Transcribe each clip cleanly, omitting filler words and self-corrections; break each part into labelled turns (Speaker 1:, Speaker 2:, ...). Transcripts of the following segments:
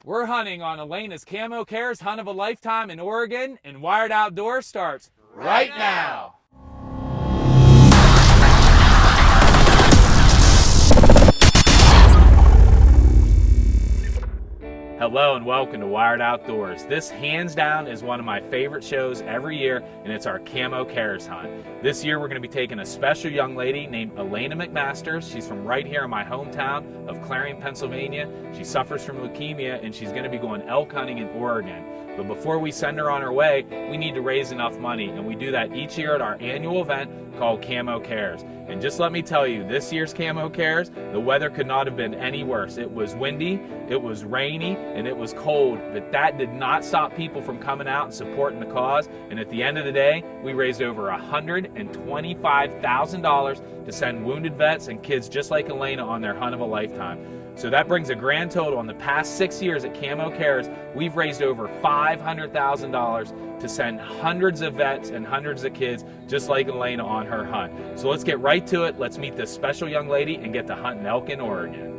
Speaker 1: We're hunting on Alana's Camo Cares Hunt of a Lifetime in Oregon, and Wired Outdoors starts right now. Hello and welcome to Wired Outdoors. This hands down is one of my favorite shows every year, and it's our Camo Cares Hunt. This year we're going to be taking a special young lady named Alana McMasters. She's from right here in my hometown of Clarion, Pennsylvania. She suffers from leukemia and she's going to be going elk hunting in Oregon. But before we send her on her way, we need to raise enough money, and we do that each year at our annual event called Camo Cares. And just let me tell you, this year's Camo Cares, the weather could not have been any worse. It was windy, it was rainy, and it was cold, but that did not stop people from coming out and supporting the cause. And at the end of the day, we raised over $125,000 to send wounded vets and kids just like Alana on their hunt of a lifetime. So that brings a grand total. In the past 6 years at Camo Cares, we've raised over $500,000 to send hundreds of vets and hundreds of kids just like Alana on her hunt. So let's get right to it. Let's meet this special young lady and get to hunting elk in Oregon.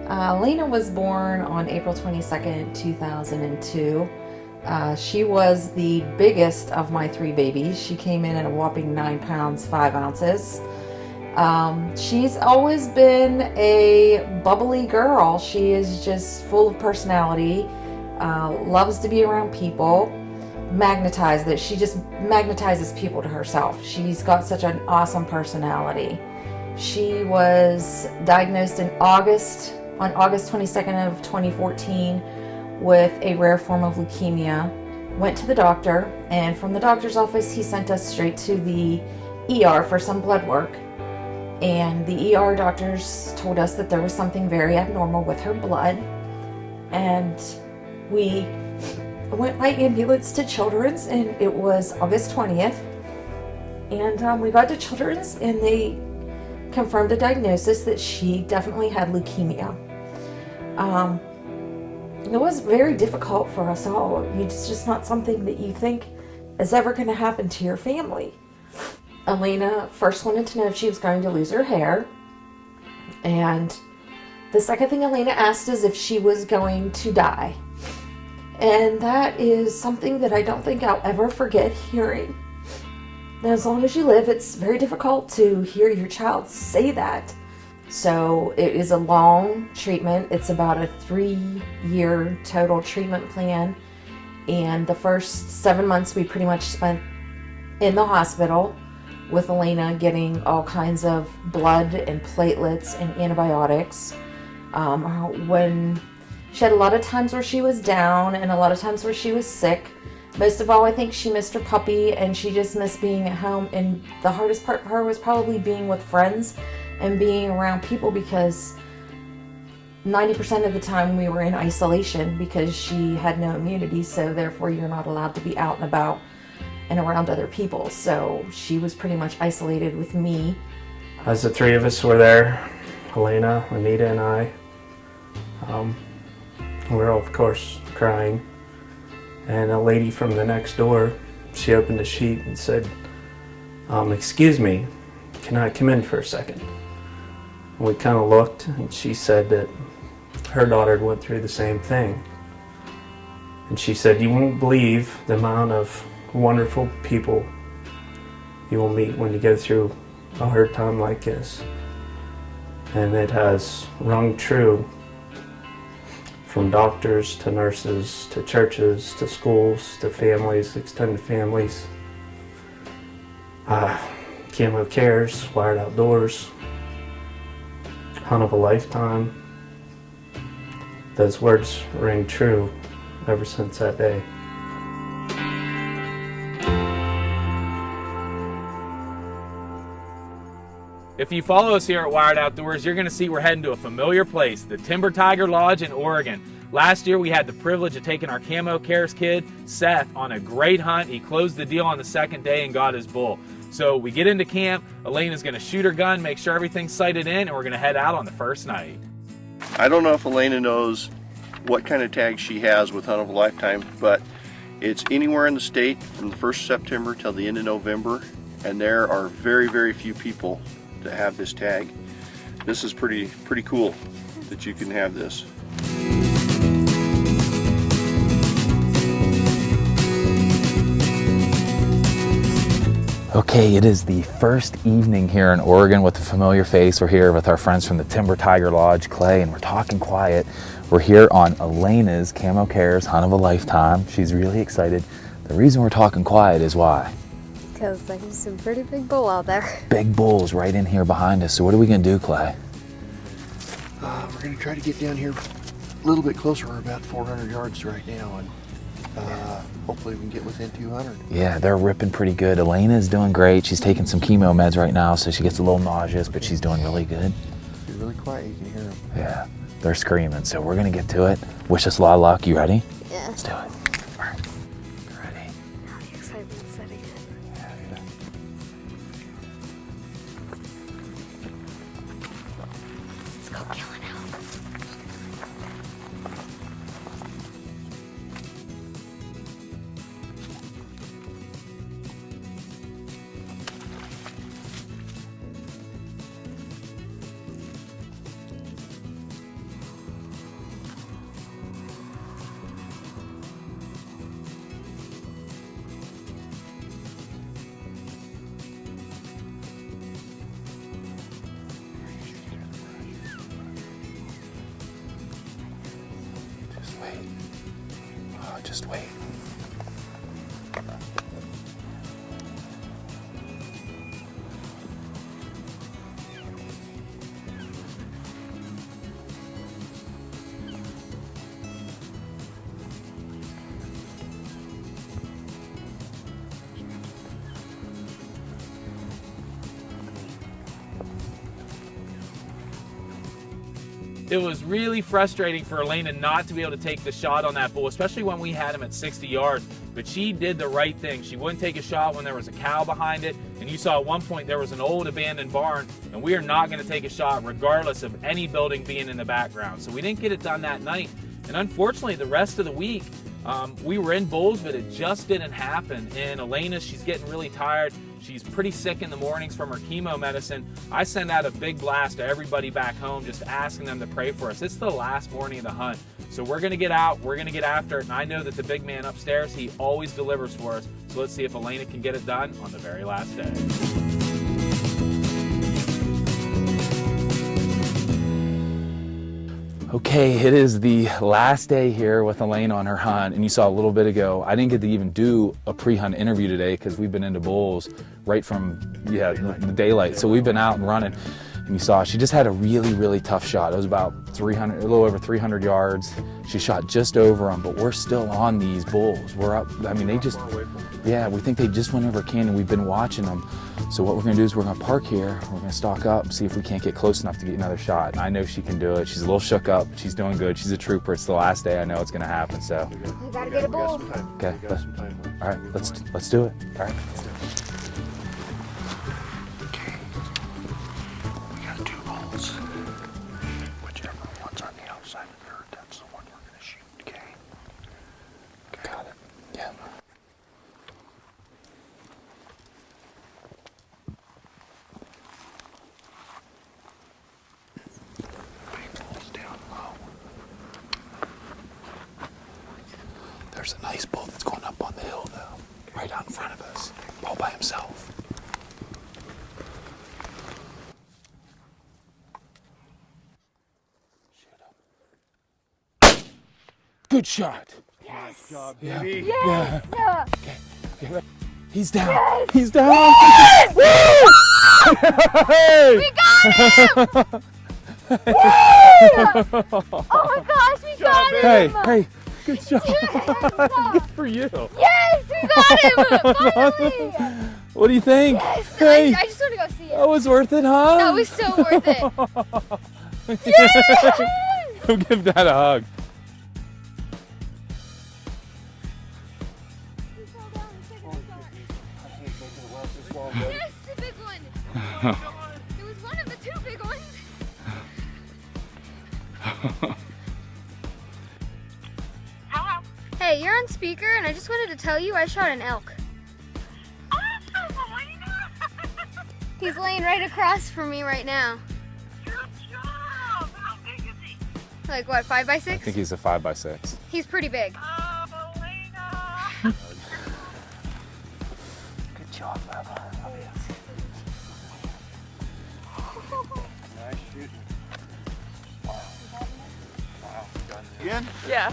Speaker 2: Alana was born on April 22nd, 2002. She was the biggest of my three babies. She came in at a whopping 9 pounds, 5 ounces. She's always been a bubbly girl. She is just full of personality, loves to be around people, she just magnetizes people to herself. She's got such an awesome personality. She was diagnosed on August 22nd of 2014 with a rare form of leukemia. Went to the doctor, and from the doctor's office he sent us straight to the ER for some blood work. And the ER doctors told us that there was something very abnormal with her blood. And we went by ambulance to Children's, and it was August 20th. And we got to Children's, and they confirmed a diagnosis that she definitely had leukemia. It was very difficult for us all. It's just not something that you think is ever going to happen to your family. Alana first wanted to know if she was going to lose her hair. And the second thing Alana asked is if she was going to die. And that is something that I don't think I'll ever forget hearing. As long as you live, it's very difficult to hear your child say that. So it is a long treatment. It's about a 3-year total treatment plan. And the first 7 months we pretty much spent in the hospital with Alana getting all kinds of blood and platelets and antibiotics. When she had a lot of times where she was down and a lot of times where she was sick. Most of all, I think she missed her puppy and she just missed being at home. And the hardest part for her was probably being with friends and being around people, because 90% of the time we were in isolation because she had no immunity, so therefore you're not allowed to be out and about and around other people. So she was pretty much isolated with me.
Speaker 3: As the three of us were there, Alana, Anita, and I, we were all, of course, crying. And a lady from the next door, she opened the sheet and said, "Excuse me, can I come in for a second?" And we kind of looked, and she said that her daughter went through the same thing. And she said, "You won't believe the amount of wonderful people you will meet when you go through a hard time like this." And it has rung true, from doctors to nurses to churches to schools to families, extended families. Camo Cares, Wired Outdoors, Hunt of a Lifetime. Those words ring true ever since that day.
Speaker 1: If you follow us here at Wired Outdoors, you're going to see we're heading to a familiar place, the Timber Tiger Lodge in Oregon. Last year we had the privilege of taking our Camo Cares kid, Seth, on a great hunt. He closed the deal on the second day and got his bull. So we get into camp, Alana's going to shoot her gun, make sure everything's sighted in, and we're going to head out on the first night.
Speaker 4: I don't know if Alana knows what kind of tag she has with Hunt of a Lifetime, but it's anywhere in the state from the 1st of September till the end of November, and there are very, very few people that have this tag. this is pretty cool that you can have this.
Speaker 1: Okay, it is the first evening here in Oregon with a familiar face. We're here with our friends from the Timber Tiger Lodge, Clay, and we're talking quiet. We're here on Alana's Camo Cares Hunt of a Lifetime. She's really excited. The reason we're talking quiet is why?
Speaker 5: Because there's some pretty big bull out there.
Speaker 1: Big bulls right in here behind us. So what are we gonna do, Clay?
Speaker 4: We're going to try to get down here a little bit closer. We're about 400 yards right now, and hopefully we can get within 200.
Speaker 1: Yeah, they're ripping pretty good. Elena's doing great. She's taking some chemo meds right now, so she gets a little nauseous, but she's doing really good.
Speaker 4: You're really quiet, you can hear them.
Speaker 1: Yeah, they're screaming, so we're gonna get to it. Wish us a lot of luck. You ready?
Speaker 5: Yeah.
Speaker 1: Let's do it. All right, you ready?
Speaker 5: Now the excitement's setting in.
Speaker 1: Yeah, yeah.
Speaker 5: Let's go kill an elk.
Speaker 1: Just wait. Oh, just wait. It was really frustrating for Elena not to be able to take the shot on that bull, especially when we had him at 60 yards. But she did the right thing. She wouldn't take a shot when there was a cow behind it. And you saw at one point there was an old abandoned barn, and we are not going to take a shot regardless of any building being in the background. So we didn't get it done that night. And unfortunately, the rest of the week, we were in bulls, but it just didn't happen. And Elena, she's getting really tired. She's pretty sick in the mornings from her chemo medicine. I send out a big blast to everybody back home, just asking them to pray for us. It's the last morning of the hunt. So we're gonna get out, we're gonna get after it, and I know that the big man upstairs, he always delivers for us. So let's see if Elena can get it done on the very last day. Okay, it is the last day here with Elena on her hunt, and you saw a little bit ago, I didn't get to even do a pre-hunt interview today because we've been into bulls right from the daylight. So we've been out and running, and you saw she just had a really tough shot. It was about a little over 300 yards. She shot just over them, but we're still on these bulls. We're up, I mean, they just, yeah, we think they just went over a canyon. We've been watching them. So what we're gonna do is we're gonna park here, we're gonna stalk up, see if we can't get close enough to get another shot. And I know she can do it. She's a little shook up, but she's doing good. She's a trooper. It's the last day. I know it's gonna happen, so.
Speaker 5: We gotta get a bull.
Speaker 1: Okay, all right, let's do it. All right.
Speaker 4: Okay. We got 2 bulls. Whichever one's on the outside of the herd, that's the one we're gonna shoot, okay?
Speaker 1: Got it, yeah. There's a nice bull that's going up on the hill, though, right out in front of us, all by himself. Shoot him. Good shot.
Speaker 5: Yes.
Speaker 4: Job,
Speaker 5: baby. Yes. Yeah.
Speaker 1: Okay, ready? He's down. Yes. He's down.
Speaker 5: Yes.
Speaker 1: Hey!
Speaker 5: We got him! Yes! Oh my gosh, we got him!
Speaker 1: Hey, good job.
Speaker 5: Yes.
Speaker 1: Good for you.
Speaker 5: Yes, we got him! Finally!
Speaker 1: What do you think?
Speaker 5: Yes,
Speaker 1: Hey,
Speaker 5: I just want to go see it.
Speaker 1: that was worth it, huh?
Speaker 5: That was so worth it. Yes!
Speaker 1: Go give that a hug.
Speaker 5: Yes, the big one. It was one of the 2 big ones. Hello. Hey, you're on speaker, and I just wanted to tell you I shot an elk. He's laying right across from me right now.
Speaker 6: You're
Speaker 5: Like what, 5 by 6?
Speaker 1: I think he's a 5 by 6.
Speaker 5: He's pretty big.
Speaker 1: Good job, Bubba.
Speaker 4: Nice shooting. Wow. Again?
Speaker 6: Yeah.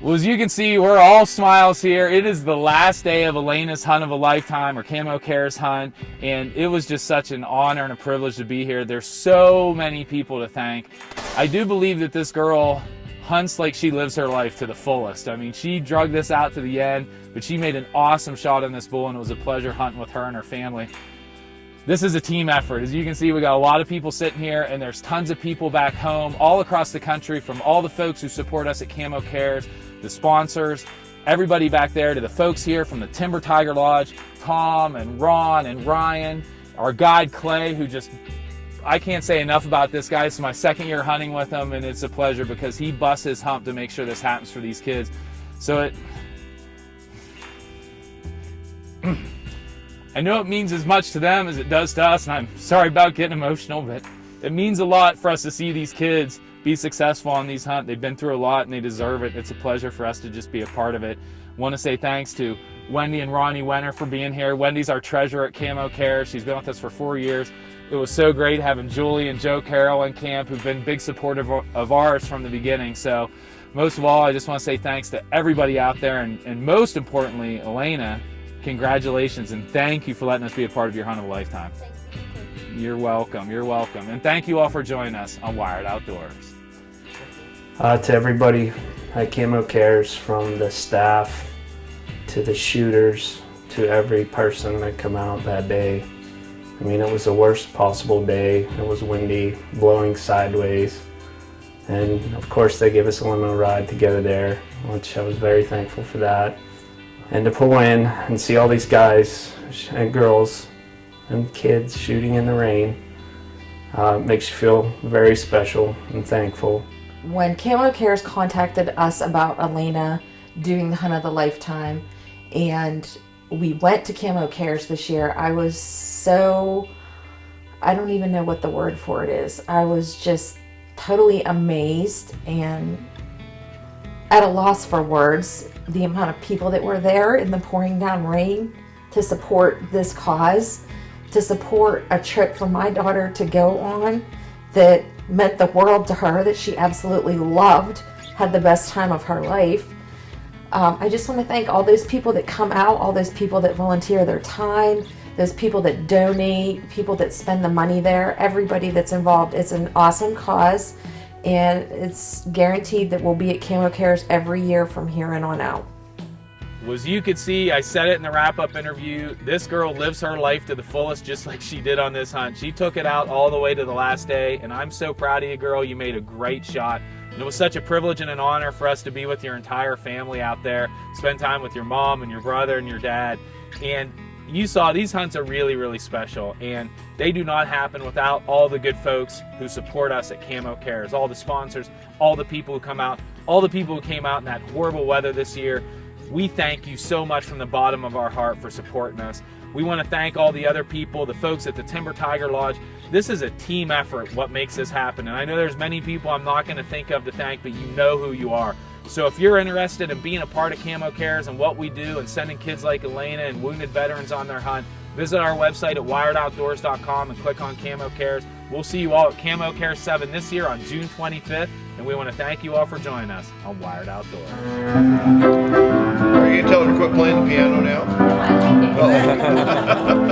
Speaker 1: Well, as you can see, we're all smiles here. It is the last day of Elena's hunt of a lifetime, or Camo Cares hunt, and it was just such an honor and a privilege to be here. There's so many people to thank. I do believe that this girl hunts like she lives her life to the fullest. I mean, she drug this out to the end, but she made an awesome shot on this bull, and it was a pleasure hunting with her and her family. This is a team effort. As you can see, we got a lot of people sitting here, and there's tons of people back home all across the country, from all the folks who support us at Camo Cares, the sponsors, everybody back there, to the folks here from the Timber Tiger Lodge, Tom and Ron and Ryan, our guide Clay, who just, I can't say enough about this guy. It's my second year hunting with him, and it's a pleasure because he busts his hump to make sure this happens for these kids. So I know it means as much to them as it does to us, and I'm sorry about getting emotional, but it means a lot for us to see these kids be successful on these hunts. They've been through a lot and they deserve it. It's a pleasure for us to just be a part of it. Want to say thanks to Wendy and Ronnie Wenner for being here. Wendy's our treasurer at Camo Cares. She's been with us for 4 years. It was so great having Julie and Joe Carroll in camp, who've been big supporters of ours from the beginning. So most of all, I just want to say thanks to everybody out there, and most importantly, Elena, congratulations and thank you for letting us be a part of your hunt of a lifetime. You're welcome. You're welcome. And thank you all for joining us on Wired Outdoors.
Speaker 3: To everybody at Camo Cares, from the staff to the shooters to every person that come out that day. I mean, it was the worst possible day. It was windy, blowing sideways. And of course they gave us a limo ride to get there, which I was very thankful for that. And to pull in and see all these guys and girls and kids shooting in the rain makes you feel very special and thankful.
Speaker 2: When Camo Cares contacted us about Alana doing the hunt of the lifetime, and we went to Camo Cares this year, I was so, I don't even know what the word for it is. I was just totally amazed and at a loss for words, the amount of people that were there in the pouring down rain to support this cause, to support a trip for my daughter to go on that meant the world to her, that she absolutely loved, had the best time of her life. I just want to thank all those people that come out, all those people that volunteer their time, those people that donate, people that spend the money there, everybody that's involved. It's an awesome cause, and it's guaranteed that we'll be at Camo Cares every year from here on out.
Speaker 1: Well, as you could see, I said it in the wrap-up interview, this girl lives her life to the fullest just like she did on this hunt. She took it out all the way to the last day, and I'm so proud of you, girl. You made a great shot. And it was such a privilege and an honor for us to be with your entire family out there, spend time with your mom and your brother and your dad. And you saw these hunts are really, really special, and they do not happen without all the good folks who support us at Camo Cares, all the sponsors, all the people who come out, all the people who came out in that horrible weather this year. We thank you so much from the bottom of our heart for supporting us. We want to thank all the other people, the folks at the Timber Tiger Lodge. This is a team effort, what makes this happen. And I know there's many people I'm not going to think of to thank, but you know who you are. So if you're interested in being a part of Camo Cares and what we do and sending kids like Elena and wounded veterans on their hunt, visit our website at wiredoutdoors.com and click on Camo Cares. We'll see you all at Camo Cares 7 this year on June 25th, and we want to thank you all for joining us on Wired Outdoors.
Speaker 4: Are you going to tell her to quit playing the piano now?
Speaker 5: I like it.
Speaker 4: Oh.